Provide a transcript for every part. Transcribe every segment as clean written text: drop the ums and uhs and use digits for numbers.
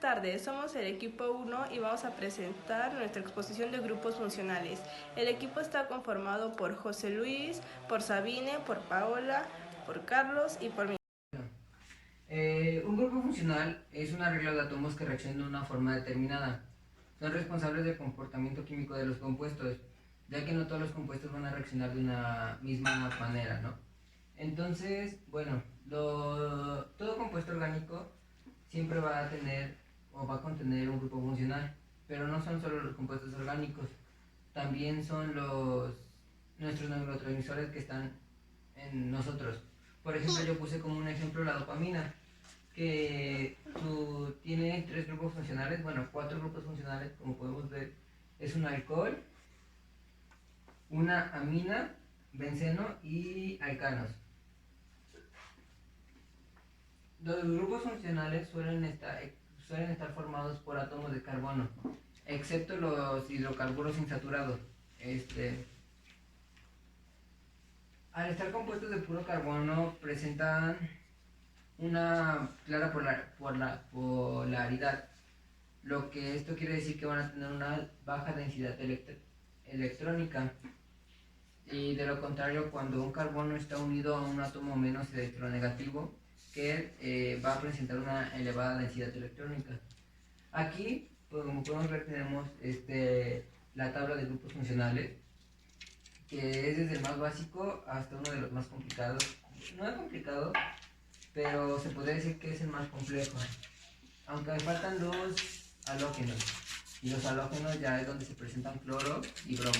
tardes, somos el equipo 1 y vamos a presentar nuestra exposición de grupos funcionales. El equipo está conformado por José Luis, por Sabine, por Paola, por Carlos y por mí. Un grupo funcional es un arreglo de átomos que reaccionan de una forma determinada. Son responsables del comportamiento químico de los compuestos, ya que no todos los compuestos van a reaccionar de una misma manera, ¿no? Entonces, bueno, todo compuesto orgánico siempre va a tener o va a contener un grupo funcional, pero no son solo los compuestos orgánicos, también son nuestros neurotransmisores que están en nosotros. Por ejemplo, yo puse como un ejemplo la dopamina, que tiene 3 grupos funcionales, bueno, 4 grupos funcionales, como podemos ver. Es un alcohol, una amina, benceno y alcanos. Los grupos funcionales suelen estar formados por átomos de carbono, excepto los hidrocarburos insaturados. Al estar compuestos de puro carbono, presentan una clara polaridad, lo que esto quiere decir que van a tener una baja densidad electrónica. Y de lo contrario, cuando un carbono está unido a un átomo menos electronegativo, que va a presentar una elevada densidad electrónica. Aquí, como podemos ver, tenemos la tabla de grupos funcionales, que es desde el más básico hasta uno de los más complicados. No es complicado, pero se podría decir que es el más complejo, aunque me faltan los halógenos, y los halógenos ya es donde se presentan cloro y bromo.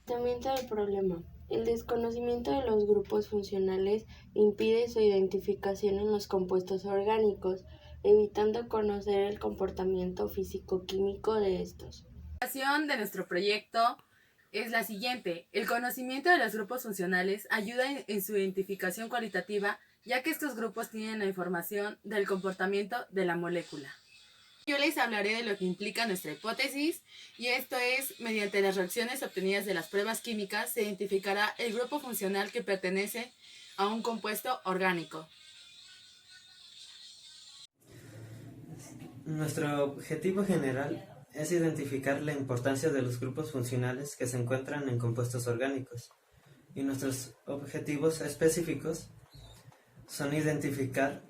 Tratamiento del problema. El desconocimiento de los grupos funcionales impide su identificación en los compuestos orgánicos, evitando conocer el comportamiento físico-químico de estos. La razón de nuestro proyecto es la siguiente. El conocimiento de los grupos funcionales ayuda en su identificación cualitativa, ya que estos grupos tienen la información del comportamiento de la molécula. Yo les hablaré de lo que implica nuestra hipótesis, y esto es, mediante las reacciones obtenidas de las pruebas químicas, se identificará el grupo funcional que pertenece a un compuesto orgánico. Nuestro objetivo general es identificar la importancia de los grupos funcionales que se encuentran en compuestos orgánicos, y nuestros objetivos específicos son identificar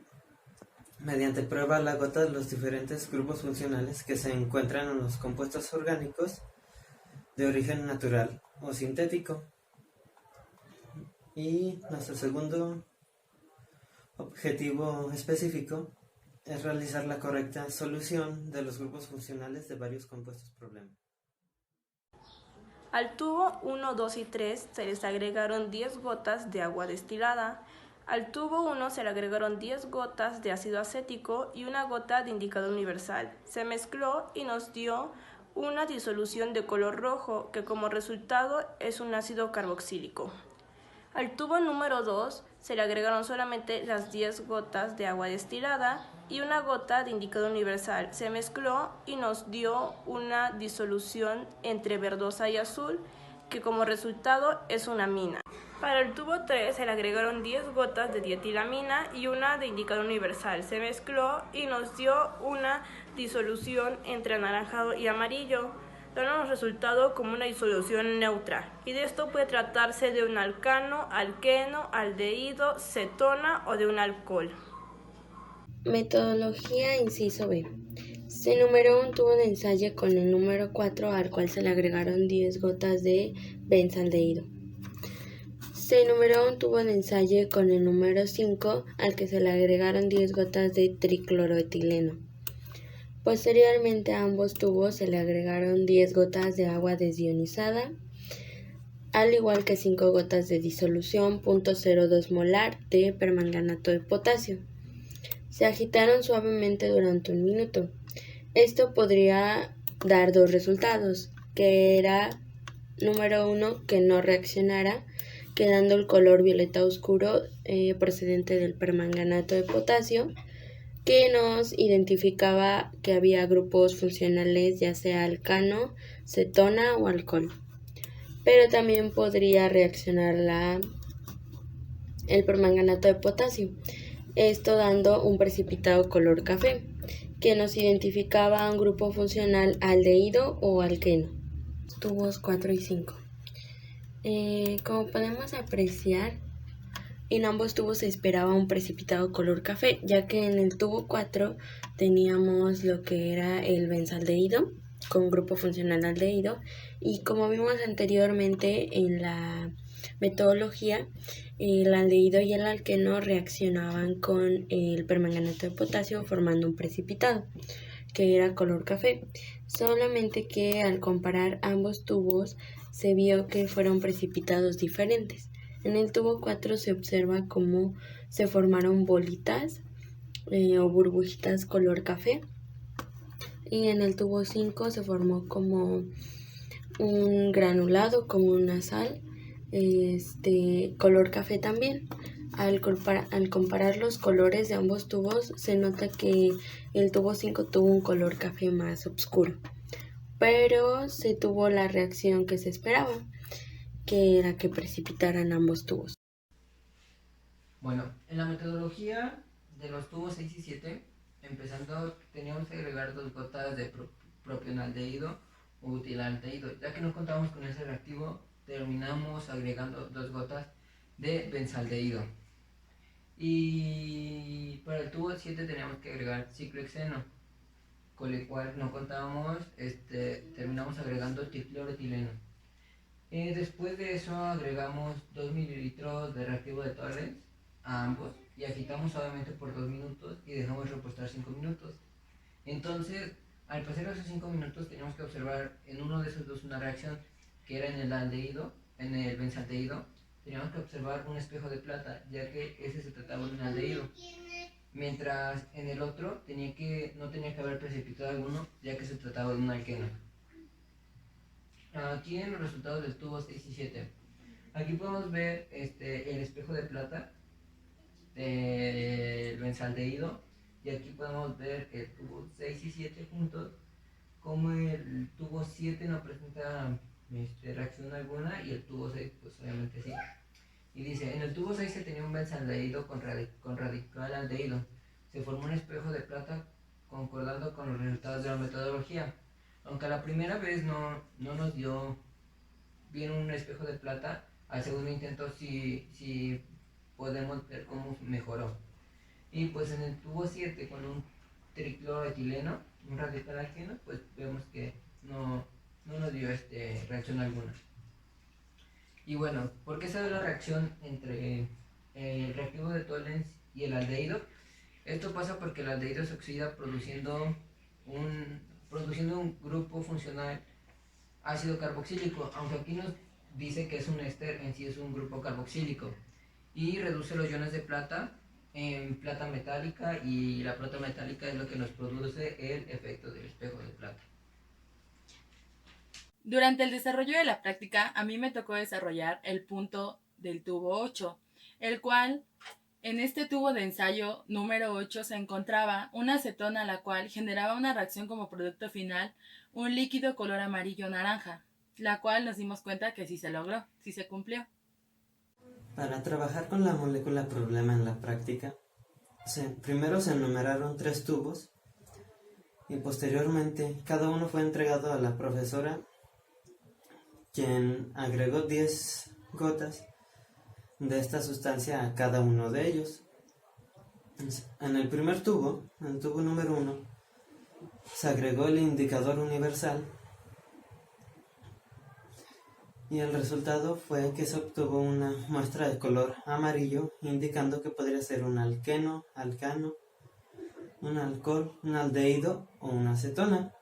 mediante prueba a la gota los diferentes grupos funcionales que se encuentran en los compuestos orgánicos de origen natural o sintético. Y nuestro segundo objetivo específico es realizar la correcta solución de los grupos funcionales de varios compuestos problema. Al tubo 1, 2 y 3 se les agregaron 10 gotas de agua destilada. Al tubo 1 se le agregaron 10 gotas de ácido acético y una gota de indicador universal. Se mezcló y nos dio una disolución de color rojo, que como resultado es un ácido carboxílico. Al tubo número 2 se le agregaron solamente las 10 gotas de agua destilada y una gota de indicador universal. Se mezcló y nos dio una disolución entre verdosa y azul, que como resultado es una amina. Para el tubo 3 se le agregaron 10 gotas de dietilamina y una de indicador universal. Se mezcló y nos dio una disolución entre anaranjado y amarillo, dando un resultado como una disolución neutra. Y de esto puede tratarse de un alcano, alqueno, aldehído, cetona o de un alcohol. Metodología inciso B. Se numeró un tubo de ensayo con el número 4 al cual se le agregaron 10 gotas de benzaldehído. Se numeró un tubo de ensayo con el número 5 al que se le agregaron 10 gotas de tricloroetileno. Posteriormente a ambos tubos se le agregaron 10 gotas de agua desionizada, al igual que 5 gotas de disolución .02 molar de permanganato de potasio. Se agitaron suavemente durante 1 minuto. Esto podría dar 2 resultados, que era número 1, que no reaccionara, quedando el color violeta oscuro procedente del permanganato de potasio, que nos identificaba que había grupos funcionales ya sea alcano, cetona o alcohol. Pero también podría reaccionar el permanganato de potasio. esto dando un precipitado color café, que nos identificaba a un grupo funcional aldehído o alqueno. Tubos 4 y 5. Como podemos apreciar, en ambos tubos se esperaba un precipitado color café, ya que en el tubo 4 teníamos lo que era el benzaldehído con grupo funcional aldehído, y como vimos anteriormente en la metodología, el aldehído y el alqueno reaccionaban con el permanganato de potasio formando un precipitado que era color café, solamente que al comparar ambos tubos se vio que fueron precipitados diferentes. En el tubo 4 se observa cómo se formaron bolitas o burbujitas color café, y en el tubo 5 se formó como un granulado, como una sal, color café también. Al comparar los colores de ambos tubos, se nota que el tubo 5 tuvo un color café más oscuro, pero se tuvo la reacción que se esperaba, que era que precipitaran ambos tubos. Bueno, en la metodología de los tubos 6 y 7, empezando, teníamos que agregar 2 gotas de propionaldehído o butilaldehído. Ya que no contábamos con ese reactivo, terminamos agregando 2 gotas de benzaldehído. Y para el tubo 7 teníamos que agregar ciclohexeno, con el cual no contábamos, terminamos agregando tricloroetileno. Después de eso agregamos 2 mililitros de reactivo de Tollens a ambos y agitamos suavemente por 2 minutos y dejamos reposar 5 minutos. Entonces, al pasar esos 5 minutos teníamos que observar en uno de esos dos una reacción, que era en el aldehído, en el benzaldehído. Teníamos que observar un espejo de plata, ya que ese se trataba de un aldehído, mientras en el otro no tenía que haber precipitado alguno, ya que se trataba de un alqueno. Aquí en los resultados del tubo 6 y 7, aquí podemos ver el espejo de plata del benzaldehído, y aquí podemos ver el tubo 6 y 7 juntos, como el tubo 7 no presenta reacción alguna y el tubo 6 pues obviamente sí. Y dice, en el tubo 6 se tenía un benzaldehído con radical aldehído. Se formó un espejo de plata concordando con los resultados de la metodología. Aunque a la primera vez no nos dio bien un espejo de plata, al segundo intento sí podemos ver cómo mejoró. Y pues en el tubo 7 con un tricloroetileno, un radical alqueno, pues vemos que no nos dio reacción alguna. Y bueno, ¿por qué se da la reacción entre el reactivo de Tollens y el aldehído? Esto pasa porque el aldehído se oxida produciendo un grupo funcional ácido carboxílico, aunque aquí nos dice que es un éster, en sí es un grupo carboxílico, y reduce los iones de plata en plata metálica, y la plata metálica es lo que nos produce el efecto del espejo de plata. Durante el desarrollo de la práctica, a mí me tocó desarrollar el punto del tubo 8, el cual, en este tubo de ensayo número 8, se encontraba una acetona, la cual generaba una reacción como producto final, un líquido color amarillo-naranja, la cual nos dimos cuenta que sí se logró, sí se cumplió. Para trabajar con la molécula problema en la práctica, primero se enumeraron 3 tubos y posteriormente cada uno fue entregado a la profesora, quien agregó 10 gotas de esta sustancia a cada uno de ellos. En el primer tubo, en el tubo número 1, se agregó el indicador universal y el resultado fue que se obtuvo una muestra de color amarillo, indicando que podría ser un alqueno, alcano, un alcohol, un aldehído o una acetona.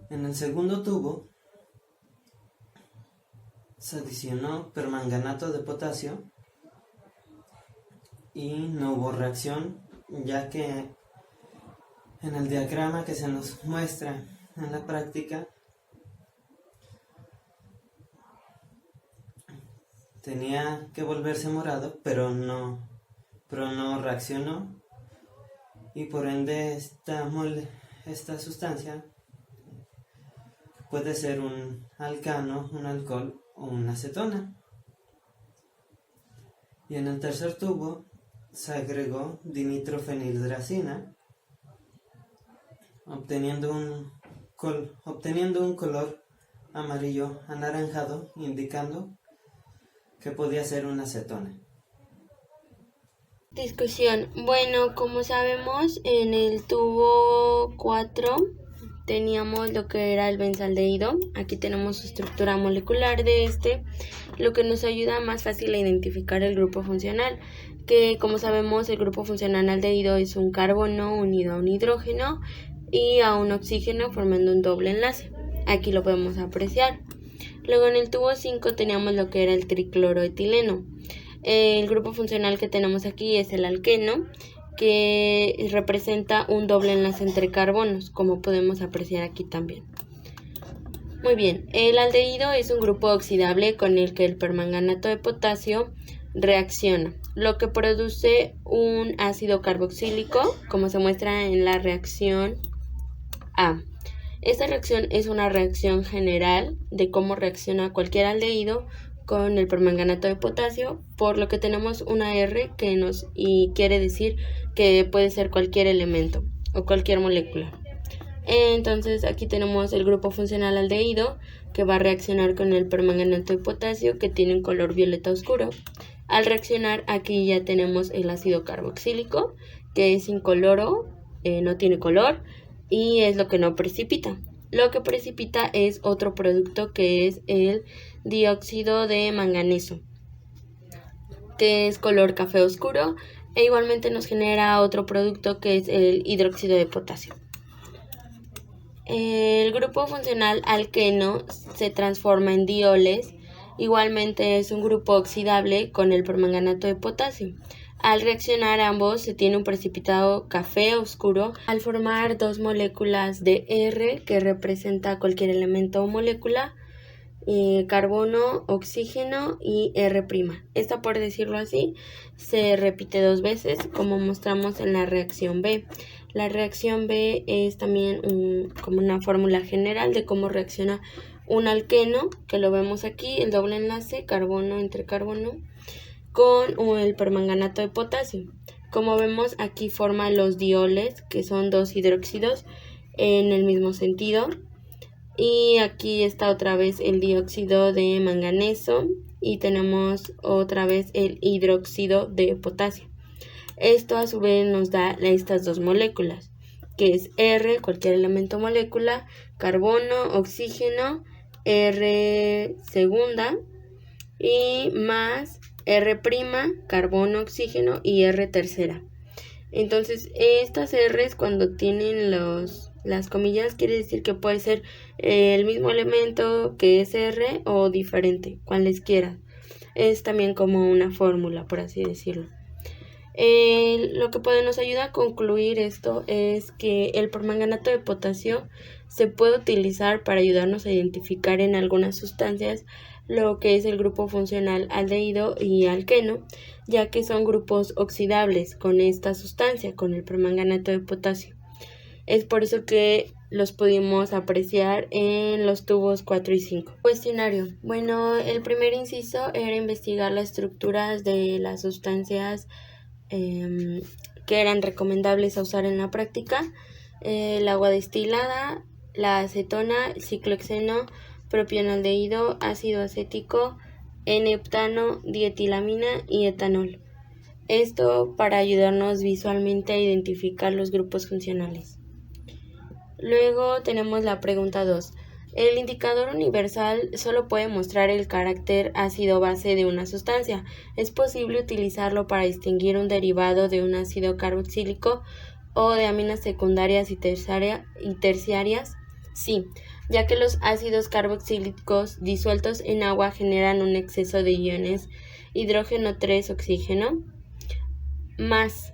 En el segundo tubo se adicionó permanganato de potasio y no hubo reacción, ya que en el diagrama que se nos muestra en la práctica tenía que volverse morado, pero no reaccionó, y por ende esta sustancia puede ser un alcano, un alcohol o una acetona. Y en el tercer tubo se agregó dinitrofenildracina, obteniendo un color amarillo anaranjado, indicando que podía ser una acetona. Discusión. Bueno, como sabemos, en el tubo 4 teníamos lo que era el benzaldehído. Aquí tenemos su estructura molecular de lo que nos ayuda más fácil a identificar el grupo funcional, que como sabemos el grupo funcional aldehído es un carbono unido a un hidrógeno y a un oxígeno formando un doble enlace. Aquí lo podemos apreciar. Luego en el tubo 5 teníamos lo que era el tricloroetileno. El grupo funcional que tenemos aquí es el alqueno, que representa un doble enlace entre carbonos, como podemos apreciar aquí también. Muy bien, el aldehído es un grupo oxidable con el que el permanganato de potasio reacciona, lo que produce un ácido carboxílico, como se muestra en la reacción A. Esta reacción es una reacción general de cómo reacciona cualquier aldehído con el permanganato de potasio, por lo que tenemos una R y quiere decir que puede ser cualquier elemento o cualquier molécula. Entonces aquí tenemos el grupo funcional aldehído que va a reaccionar con el permanganato de potasio, que tiene un color violeta oscuro. Al reaccionar aquí ya tenemos el ácido carboxílico, que es incoloro, no tiene color y es lo que no precipita. Lo que precipita es otro producto, que es el dióxido de manganeso, que es color café oscuro, e igualmente nos genera otro producto que es el hidróxido de potasio. El grupo funcional alqueno se transforma en dioles. Igualmente es un grupo oxidable con el permanganato de potasio. Al reaccionar ambos se tiene un precipitado café oscuro al formar dos moléculas de R, que representa cualquier elemento o molécula, carbono, oxígeno y R'. Esta, por decirlo así, se repite dos veces, como mostramos en la reacción B. La reacción B es también como una fórmula general de cómo reacciona un alqueno, que lo vemos aquí, el doble enlace carbono entre carbono, con el permanganato de potasio. Como vemos, aquí forma los dioles, que son dos hidróxidos en el mismo sentido. Y aquí está otra vez el dióxido de manganeso y tenemos otra vez el hidróxido de potasio. Esto a su vez nos da estas dos moléculas, que es R, cualquier elemento o molécula, carbono, oxígeno, R segunda y más R', carbono, oxígeno y R tercera. Entonces estas R's, cuando tienen las comillas, quiere decir que puede ser el mismo elemento que es R o diferente, cualesquiera. Es también como una fórmula, por así decirlo. Lo que nos ayuda a concluir esto es que el permanganato de potasio se puede utilizar para ayudarnos a identificar en algunas sustancias lo que es el grupo funcional aldehído y alqueno, ya que son grupos oxidables con esta sustancia, con el permanganato de potasio. Es por eso que los pudimos apreciar en los tubos 4 y 5. Cuestionario. Bueno, el primer inciso era investigar las estructuras de las sustancias que eran recomendables a usar en la práctica. El agua destilada, la acetona, el ciclohexeno, propionaldehído, ácido acético, N-heptano, dietilamina y etanol. Esto para ayudarnos visualmente a identificar los grupos funcionales. Luego tenemos la pregunta 2. El indicador universal solo puede mostrar el carácter ácido-base de una sustancia. ¿Es posible utilizarlo para distinguir un derivado de un ácido carboxílico o de aminas secundarias y terciarias? Sí, ya que los ácidos carboxílicos disueltos en agua generan un exceso de iones hidrógeno 3 oxígeno más,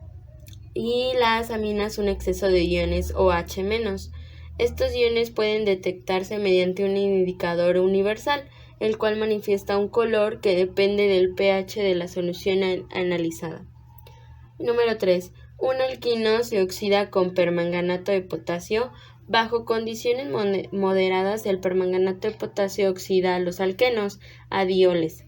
y las aminas un exceso de iones OH menos. Estos iones pueden detectarse mediante un indicador universal, el cual manifiesta un color que depende del pH de la solución analizada. Número 3. Un alquino se oxida con permanganato de potasio. Bajo condiciones moderadas, el permanganato de potasio oxida a los alquenos, a dioles.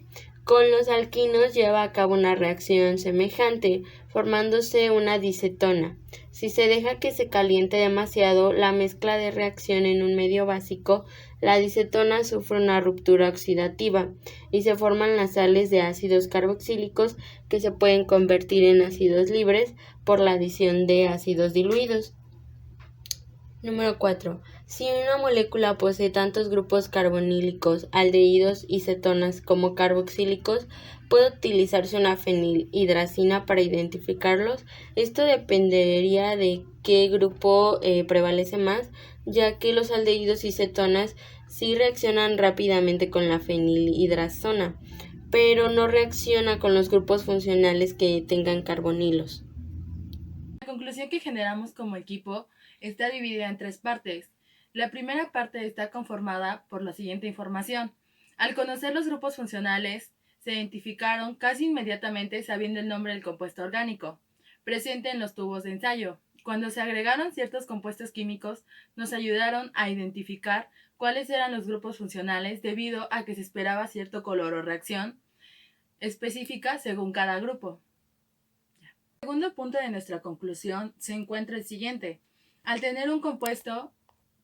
Con los alquinos lleva a cabo una reacción semejante, formándose una dicetona. Si se deja que se caliente demasiado la mezcla de reacción en un medio básico, la dicetona sufre una ruptura oxidativa y se forman las sales de ácidos carboxílicos que se pueden convertir en ácidos libres por la adición de ácidos diluidos. Número 4. Si una molécula posee tantos grupos carbonílicos, aldehídos y cetonas como carboxílicos, puede utilizarse una fenilhidracina para identificarlos. Esto dependería de qué grupo prevalece más, ya que los aldehídos y cetonas sí reaccionan rápidamente con la fenilhidrazona, pero no reacciona con los grupos funcionales que tengan carbonilos. La conclusión que generamos como equipo está dividida en 3 partes. La primera parte está conformada por la siguiente información. Al conocer los grupos funcionales, se identificaron casi inmediatamente sabiendo el nombre del compuesto orgánico presente en los tubos de ensayo. Cuando se agregaron ciertos compuestos químicos, nos ayudaron a identificar cuáles eran los grupos funcionales debido a que se esperaba cierto color o reacción específica según cada grupo. El segundo punto de nuestra conclusión se encuentra el siguiente. Al tener un compuesto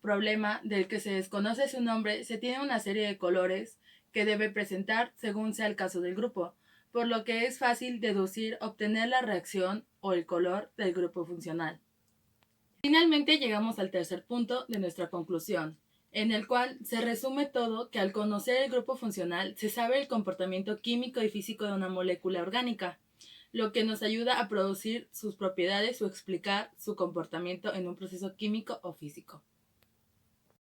problema del que se desconoce su nombre, se tiene una serie de colores que debe presentar según sea el caso del grupo, por lo que es fácil deducir obtener la reacción o el color del grupo funcional. Finalmente llegamos al tercer punto de nuestra conclusión, en el cual se resume todo que al conocer el grupo funcional se sabe el comportamiento químico y físico de una molécula orgánica, lo que nos ayuda a producir sus propiedades o explicar su comportamiento en un proceso químico o físico.